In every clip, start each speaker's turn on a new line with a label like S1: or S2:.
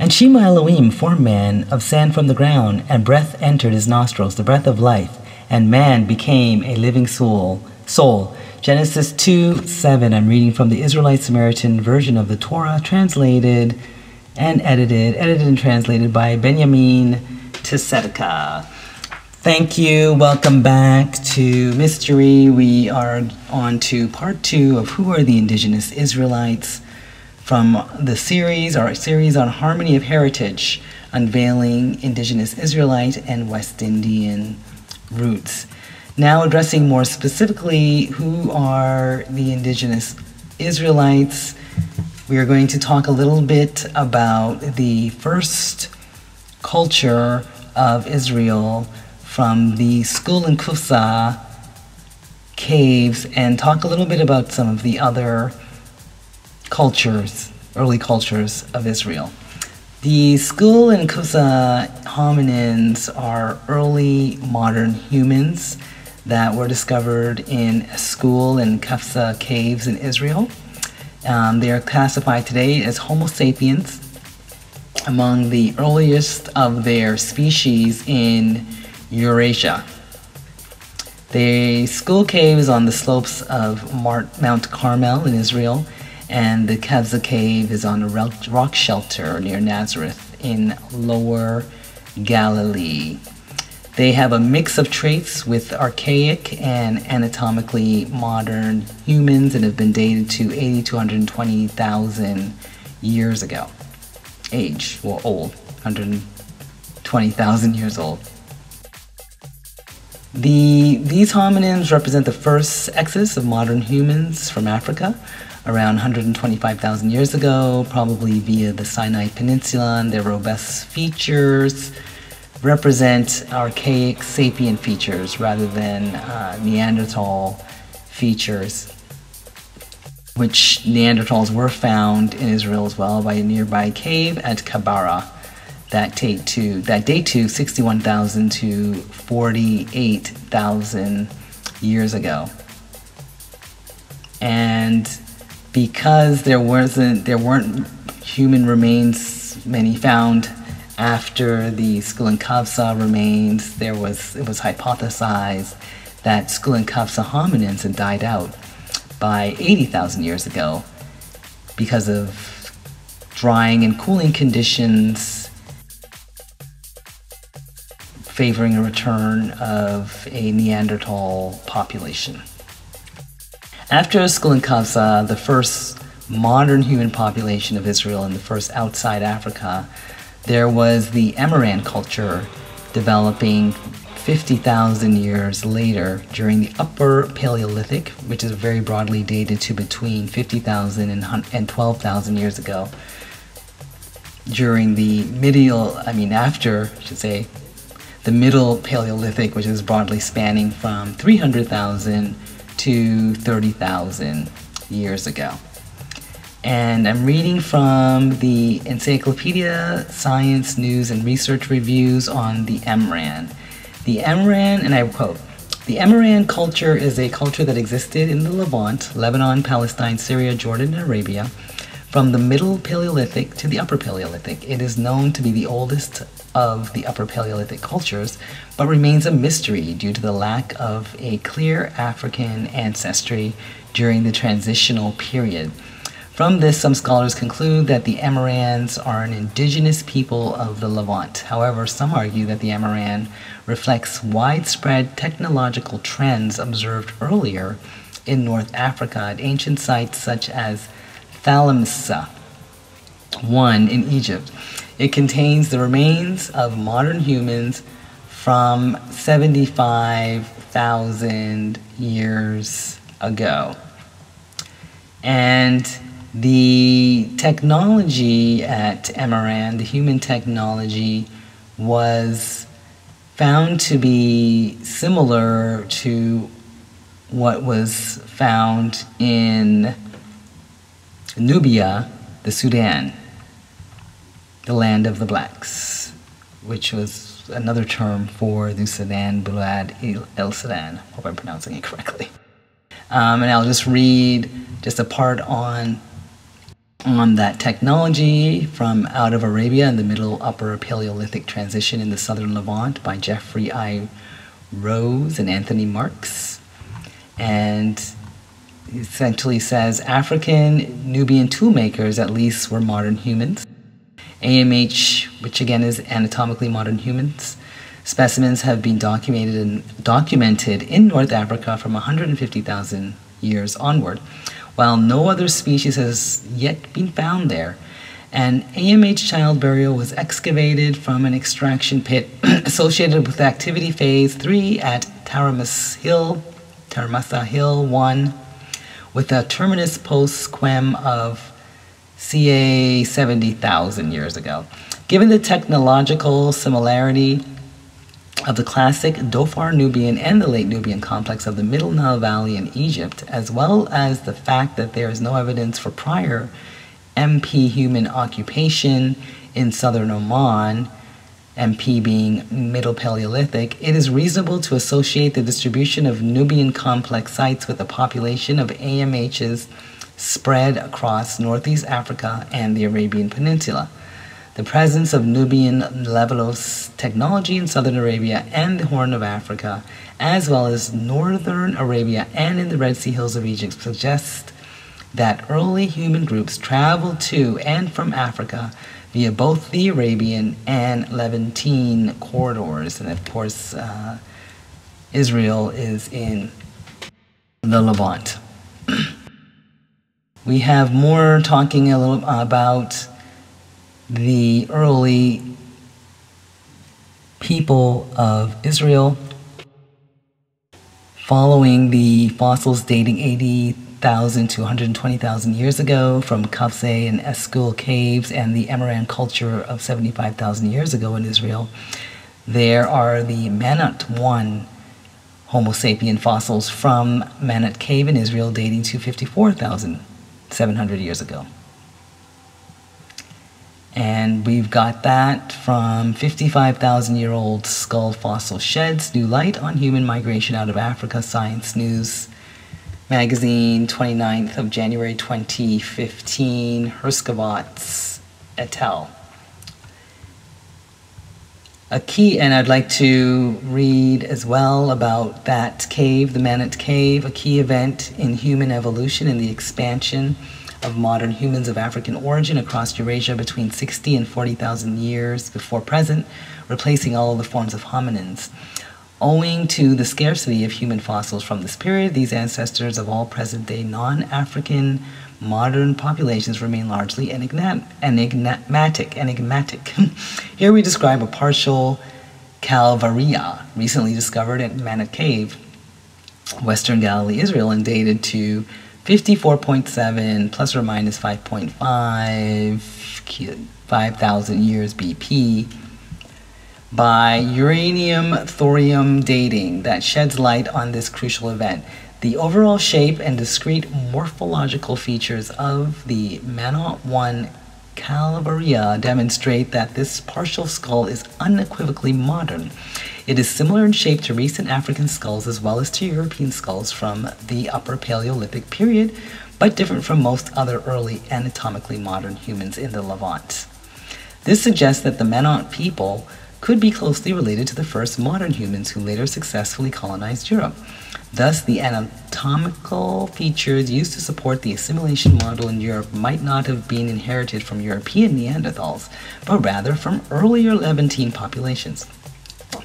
S1: And Shema Elohim formed man of sand from the ground, and breath entered his nostrils, the breath of life, and man became a living soul. Genesis 2:7. I'm reading from the Israelite Samaritan version of the Torah, translated and edited and translated by Benjamin Tsedeka. Thank you. Welcome back to Mystery. We are on to part 2 of Who Are the Indigenous Israelites from our series on Harmony of Heritage, Unveiling Indigenous Israelite and West Indian Roots. Now addressing more specifically who are the Indigenous Israelites, we are going to talk a little bit about the first culture of Israel from the Skul and Kufsa caves, and talk a little bit about some of the other cultures, early cultures of Israel. The Skul and Kufsa hominins are early modern humans that were discovered in Skul and Kufsa caves in Israel. They are classified today as Homo sapiens, among the earliest of their species in Eurasia. The Skul cave is on the slopes of Mount Carmel in Israel, and the Kufsa cave is on a rock shelter near Nazareth in Lower Galilee. They have a mix of traits with archaic and anatomically modern humans, and have been dated to 80 to 120,000 years ago. Old, 120,000 years old. These hominins represent the first exodus of modern humans from Africa around 125,000 years ago, probably via the Sinai Peninsula, and their robust features represent archaic sapient features rather than Neanderthal features, which Neanderthals were found in Israel as well by a nearby cave at Kabara that date to 61,000 to 48,000 years ago. And because there weren't human remains many found after the Skul and Kufsa remains, it was hypothesized that Skul and Kufsa hominins had died out by 80,000 years ago because of drying and cooling conditions favoring a return of a Neanderthal population. After Skul and Kufsa, the first modern human population of Israel and the first outside Africa, there was the MUSIQ culture developing 50,000 years later during the Upper Paleolithic, which is very broadly dated to between 50,000 and 12,000 years ago. During the the Middle Paleolithic, which is broadly spanning from 300,000 to 30,000 years ago. And I'm reading from the Encyclopedia Science News and Research Reviews on the MUSIQ. The MUSIQ, and I quote, "The MUSIQ culture is a culture that existed in the Levant, Lebanon, Palestine, Syria, Jordan, and Arabia, from the Middle Paleolithic to the Upper Paleolithic. It is known to be the oldest of the Upper Paleolithic cultures, but remains a mystery due to the lack of a clear African ancestry during the transitional period. From this, some scholars conclude that the MUSIQs are an indigenous people of the Levant. However, some argue that the MUSIQ reflects widespread technological trends observed earlier in North Africa at ancient sites such as Thalamsa I in Egypt. It contains the remains of modern humans from 75,000 years ago. And the technology at MUSIQ, the human technology, was found to be similar to what was found in Nubia, the Sudan, the land of the blacks, which was another term for the Sudan, Bulad el Sudan. Hope I'm pronouncing it correctly. And I'll just read just a part on on that technology from Out of Arabia and the Middle Upper Paleolithic Transition in the Southern Levant by Jeffrey I. Rose and Anthony Marks. And essentially says African Nubian toolmakers at least were modern humans. AMH, which again is anatomically modern humans, specimens have been documented in North Africa from 150,000 years onward, while no other species has yet been found there. An AMH child burial was excavated from an extraction pit associated with activity phase 3 at Taramasa Hill 1, with a terminus post quem of ca 70,000 years ago. Given the technological similarity of the classic Dhofar Nubian and the late Nubian complex of the Middle Nile Valley in Egypt, as well as the fact that there is no evidence for prior MP human occupation in southern Oman, MP being Middle Paleolithic, it is reasonable to associate the distribution of Nubian complex sites with the population of AMHs spread across Northeast Africa and the Arabian Peninsula. The presence of Nubian Lebanos technology in southern Arabia and the Horn of Africa, as well as northern Arabia and in the Red Sea hills of Egypt, suggests that early human groups traveled to and from Africa via both the Arabian and Levantine corridors. And of course, Israel is in the Levant. We have more talking a little about the early people of Israel following the fossils dating 80,000 to 120,000 years ago from Kafse and Eskul caves and the Emiran culture of 75,000 years ago in Israel. There are the Manat 1 Homo sapien fossils from Manat Cave in Israel dating to 54,700 years ago. And we've got that from 55,000-year-old skull fossil sheds new light on human migration out of Africa, Science News Magazine, 29th of January 2015, Herskowitz et al. A key, and I'd like to read as well about that cave, the Manat Cave, a key event in human evolution and the expansion of modern humans of African origin across Eurasia between 60 and 40,000 years before present, replacing all of the forms of hominins. Owing to the scarcity of human fossils from this period, these ancestors of all present-day non-African modern populations remain largely enigmatic. Here we describe a partial calvaria recently discovered at Manat Cave, Western Galilee, Israel, and dated to 54.7 plus or minus 5,000 years BP by uranium-thorium dating that sheds light on this crucial event. The overall shape and discrete morphological features of the Manat 1 calvaria demonstrate that this partial skull is unequivocally modern. It is similar in shape to recent African skulls as well as to European skulls from the Upper Paleolithic period, but different from most other early anatomically modern humans in the Levant. This suggests that the Manat people could be closely related to the first modern humans who later successfully colonized Europe. Thus, the anatomical features used to support the assimilation model in Europe might not have been inherited from European Neanderthals, but rather from earlier Levantine populations.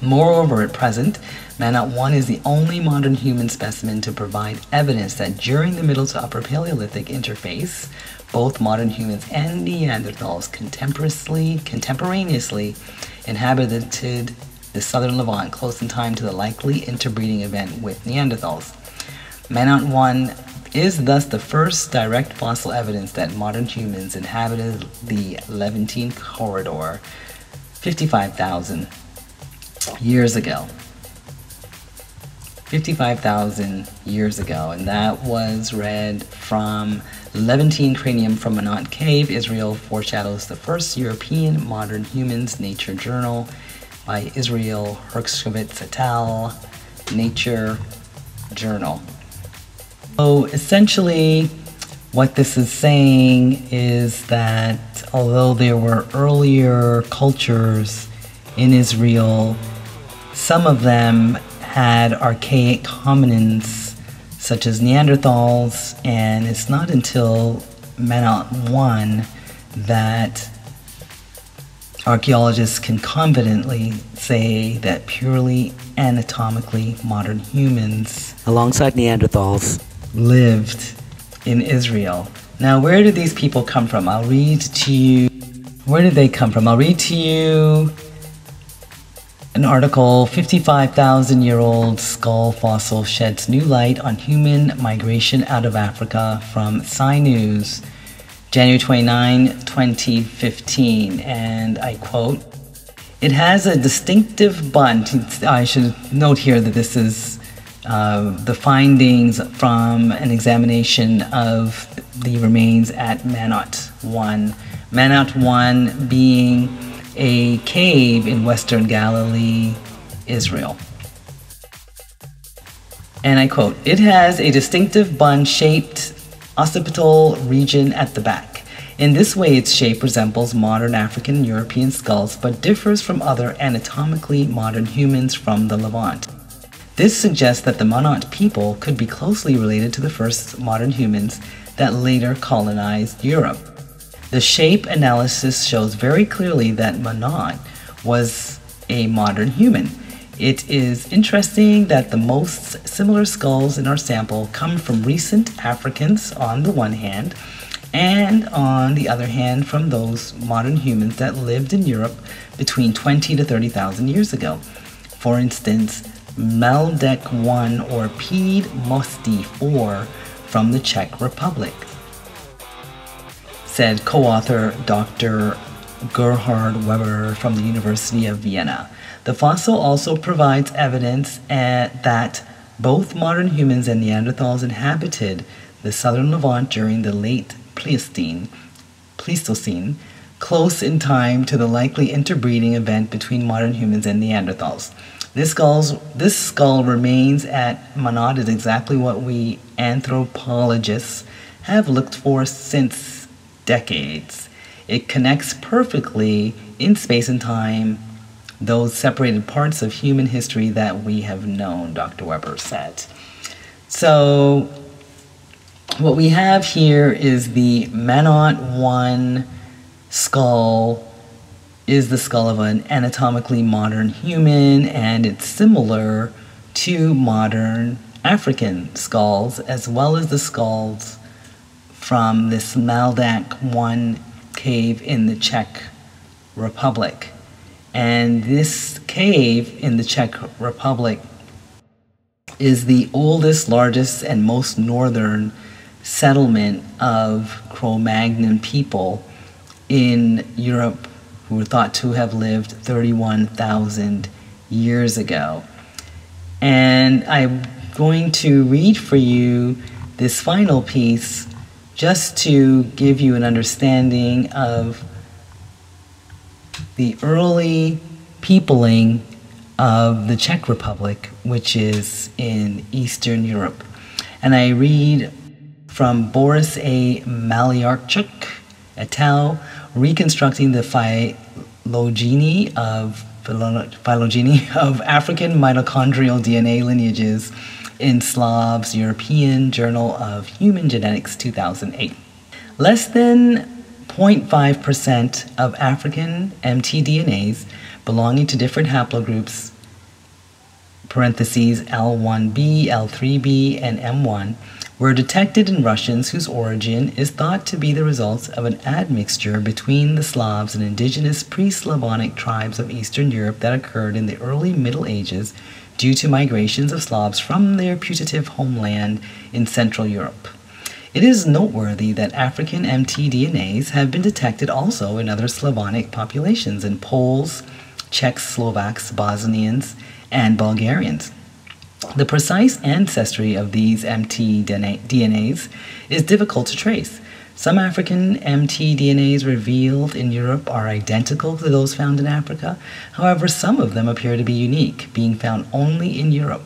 S1: Moreover, at present, Manat 1 is the only modern human specimen to provide evidence that during the Middle to Upper Paleolithic interface, both modern humans and Neanderthals contemporaneously inhabited the southern Levant, close in time to the likely interbreeding event with Neanderthals. Manat 1 is thus the first direct fossil evidence that modern humans inhabited the Levantine corridor 55,000 years ago. 55,000 years ago, and that was read from Levantine Cranium from Manat Cave, Israel foreshadows the first European modern humans, Nature Journal, by Israel Herskowitz et al., Nature Journal. So essentially, What this is saying is that although there were earlier cultures in Israel, some of them had archaic hominins such as Neanderthals, and it's not until Manat 1 that archaeologists can confidently say that purely anatomically modern humans, alongside Neanderthals, lived in Israel. Now, where did these people come from? I'll read to you. Where did they come from? I'll read to you an article, 55,000-year-old skull fossil sheds new light on human migration out of Africa, from Sci News, January 29, 2015, and I quote, "It has a distinctive bunch." I should note here that this is the findings from an examination of the remains at Manat 1. Manat 1 being a cave in Western Galilee, Israel. And I quote, "It has a distinctive bun-shaped occipital region at the back. In this way, its shape resembles modern African and European skulls, but differs from other anatomically modern humans from the Levant. This suggests that the Manat people could be closely related to the first modern humans that later colonized Europe. The shape analysis shows very clearly that Manat was a modern human. It is interesting that the most similar skulls in our sample come from recent Africans on the one hand, and on the other hand from those modern humans that lived in Europe between 20 to 30,000 years ago. For instance, Meldek I or Pied-Mosti IV from the Czech Republic," said co-author Dr. Gerhard Weber from the University of Vienna. The fossil also provides evidence that both modern humans and Neanderthals inhabited the southern Levant during the late Pleistocene, close in time to the likely interbreeding event between modern humans and Neanderthals. This skull remains at Manat is exactly what we anthropologists have looked for since decades. It connects perfectly in space and time those separated parts of human history that we have known, Dr. Weber said. So what we have here is the Manat 1 skull is the skull of an anatomically modern human, and it's similar to modern African skulls, as well as the skulls from this Meldek I cave in the Czech Republic. And this cave in the Czech Republic is the oldest, largest, and most northern settlement of Cro-Magnon people in Europe, who were thought to have lived 31,000 years ago. And I'm going to read for you this final piece just to give you an understanding of the early peopling of the Czech Republic, which is in Eastern Europe. And I read from Boris A. Malyarchuk et al., Reconstructing the phylogeny of African mitochondrial DNA lineages in Slavs, European Journal of Human Genetics, 2008. Less than 0.5% of African mtDNAs belonging to different haplogroups, parentheses L1b, L3b, and M1, were detected in Russians whose origin is thought to be the result of an admixture between the Slavs and indigenous pre-Slavonic tribes of Eastern Europe that occurred in the early Middle Ages due to migrations of Slavs from their putative homeland in Central Europe. It is noteworthy that African mtDNAs have been detected also in other Slavonic populations, in Poles, Czechs, Slovaks, Bosnians, and Bulgarians. The precise ancestry of these mtDNAs is difficult to trace. Some African mtDNAs revealed in Europe are identical to those found in Africa. However, some of them appear to be unique, being found only in Europe.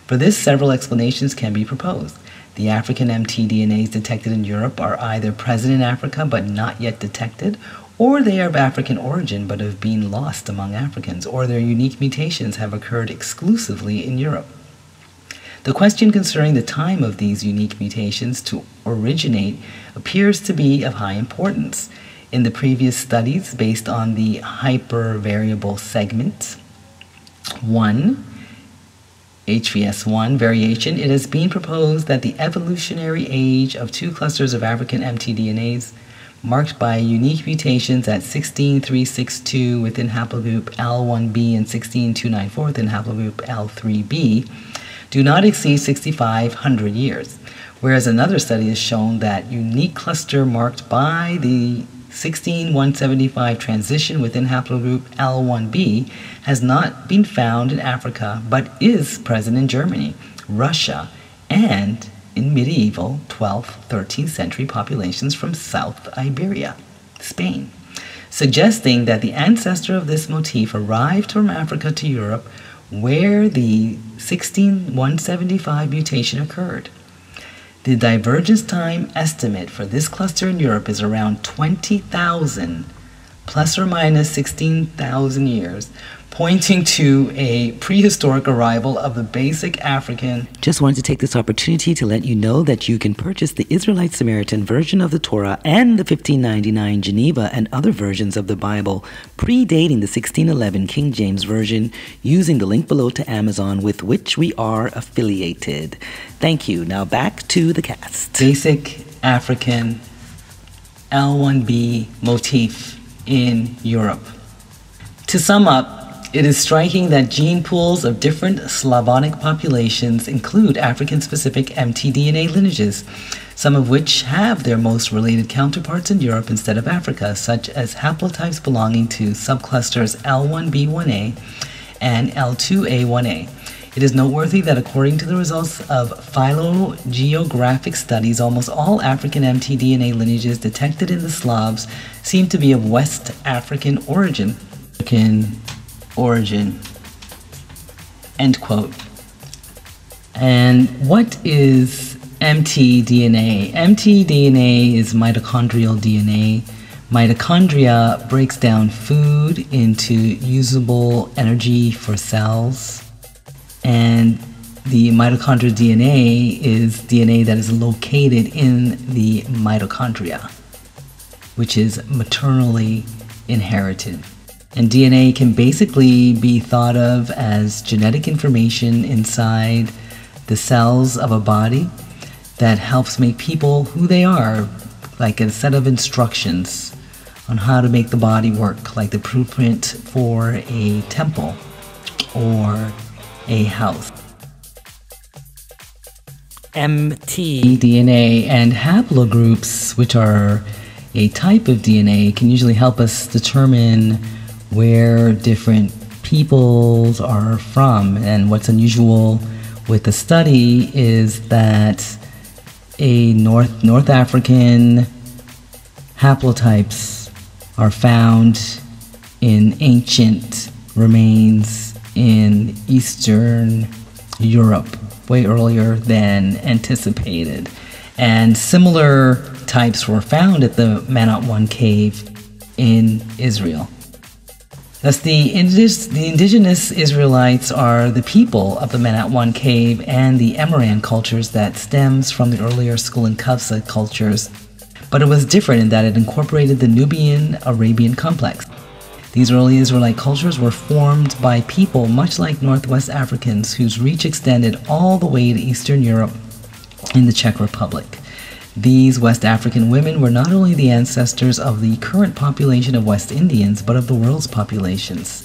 S1: For this, several explanations can be proposed. The African mtDNAs detected in Europe are either present in Africa but not yet detected, or they are of African origin but have been lost among Africans, or their unique mutations have occurred exclusively in Europe. The question concerning the time of these unique mutations to originate appears to be of high importance. In the previous studies, based on the hypervariable segment 1, HVS1 variation, it has been proposed that the evolutionary age of two clusters of African mtDNAs marked by unique mutations at 16362 within haplogroup L1b and 16294 within haplogroup L3b do not exceed 6,500 years, whereas another study has shown that unique cluster marked by the 16175 transition within haplogroup L1b has not been found in Africa but is present in Germany, Russia, and in medieval 12th, 13th century populations from South Iberia, Spain, suggesting that the ancestor of this motif arrived from Africa to Europe where the 16175 mutation occurred. The divergence time estimate for this cluster in Europe is around 20,000 plus or minus 16,000 years, pointing to a prehistoric arrival of the basic African.
S2: Just wanted to take this opportunity to let you know that you can purchase the Israelite Samaritan version of the Torah and the 1599 Geneva and other versions of the Bible predating the 1611 King James Version using the link below to Amazon, with which we are affiliated. Thank you. Now back to the cast.
S1: Basic African L1b motif in Europe. To sum up, it is striking that gene pools of different Slavonic populations include African-specific mtDNA lineages, some of which have their most related counterparts in Europe instead of Africa, such as haplotypes belonging to subclusters L1b1a and L2a1a. It is noteworthy that according to the results of phylogeographic studies, almost all African mtDNA lineages detected in the Slavs seem to be of West African origin. End quote. And what is mtDNA? mtDNA is mitochondrial DNA. Mitochondria breaks down food into usable energy for cells. And the mitochondrial DNA is DNA that is located in the mitochondria, which is maternally inherited. And DNA can basically be thought of as genetic information inside the cells of a body that helps make people who they are, like a set of instructions on how to make the body work, like the blueprint for a temple or a house. mtDNA and haplogroups, which are a type of DNA, can usually help us determine where different peoples are from. And what's unusual with the study is that a North African haplotypes are found in ancient remains in Eastern Europe way earlier than anticipated. And similar types were found at the Manat 1 cave in Israel. Thus, the indigenous Israelites are the people of the Manat 1 cave and the Emeran cultures that stems from the earlier Skul and Kavsa cultures, but it was different in that it incorporated the Nubian-Arabian complex. These early Israelite cultures were formed by people much like Northwest Africans whose reach extended all the way to Eastern Europe in the Czech Republic. These West African women were not only the ancestors of the current population of West Indians, but of the world's populations.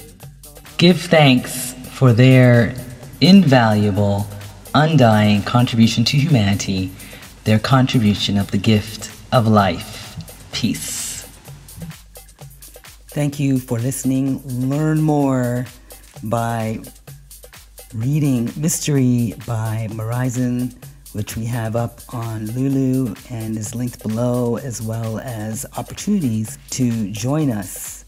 S1: Give thanks for their invaluable, undying contribution to humanity, their contribution of the gift of life. Peace.
S2: Thank you for listening. Learn more by reading Misstory by Morrizon, which we have up on Lulu and is linked below, as well as opportunities to join us.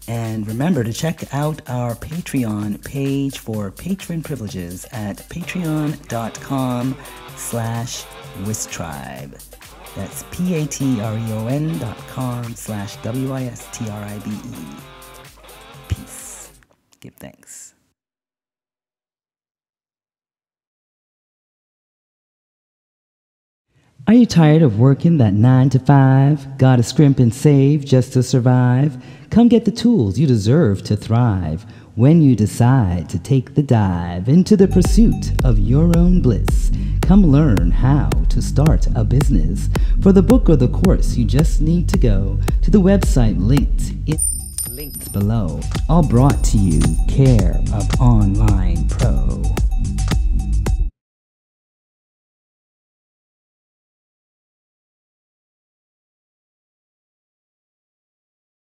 S2: And remember to check out our Patreon page for patron privileges at patreon.com/YAAMORR. Wistribe. That's patreon.com/WISTRIBE. Peace. Give thanks. Are you tired of working that 9 to 5? Gotta scrimp and save just to survive? Come get the tools you deserve to thrive when you decide to take the dive into the pursuit of your own bliss. Come learn how to start a business. For the book or the course, you just need to go to the website linked below. All brought to you care of online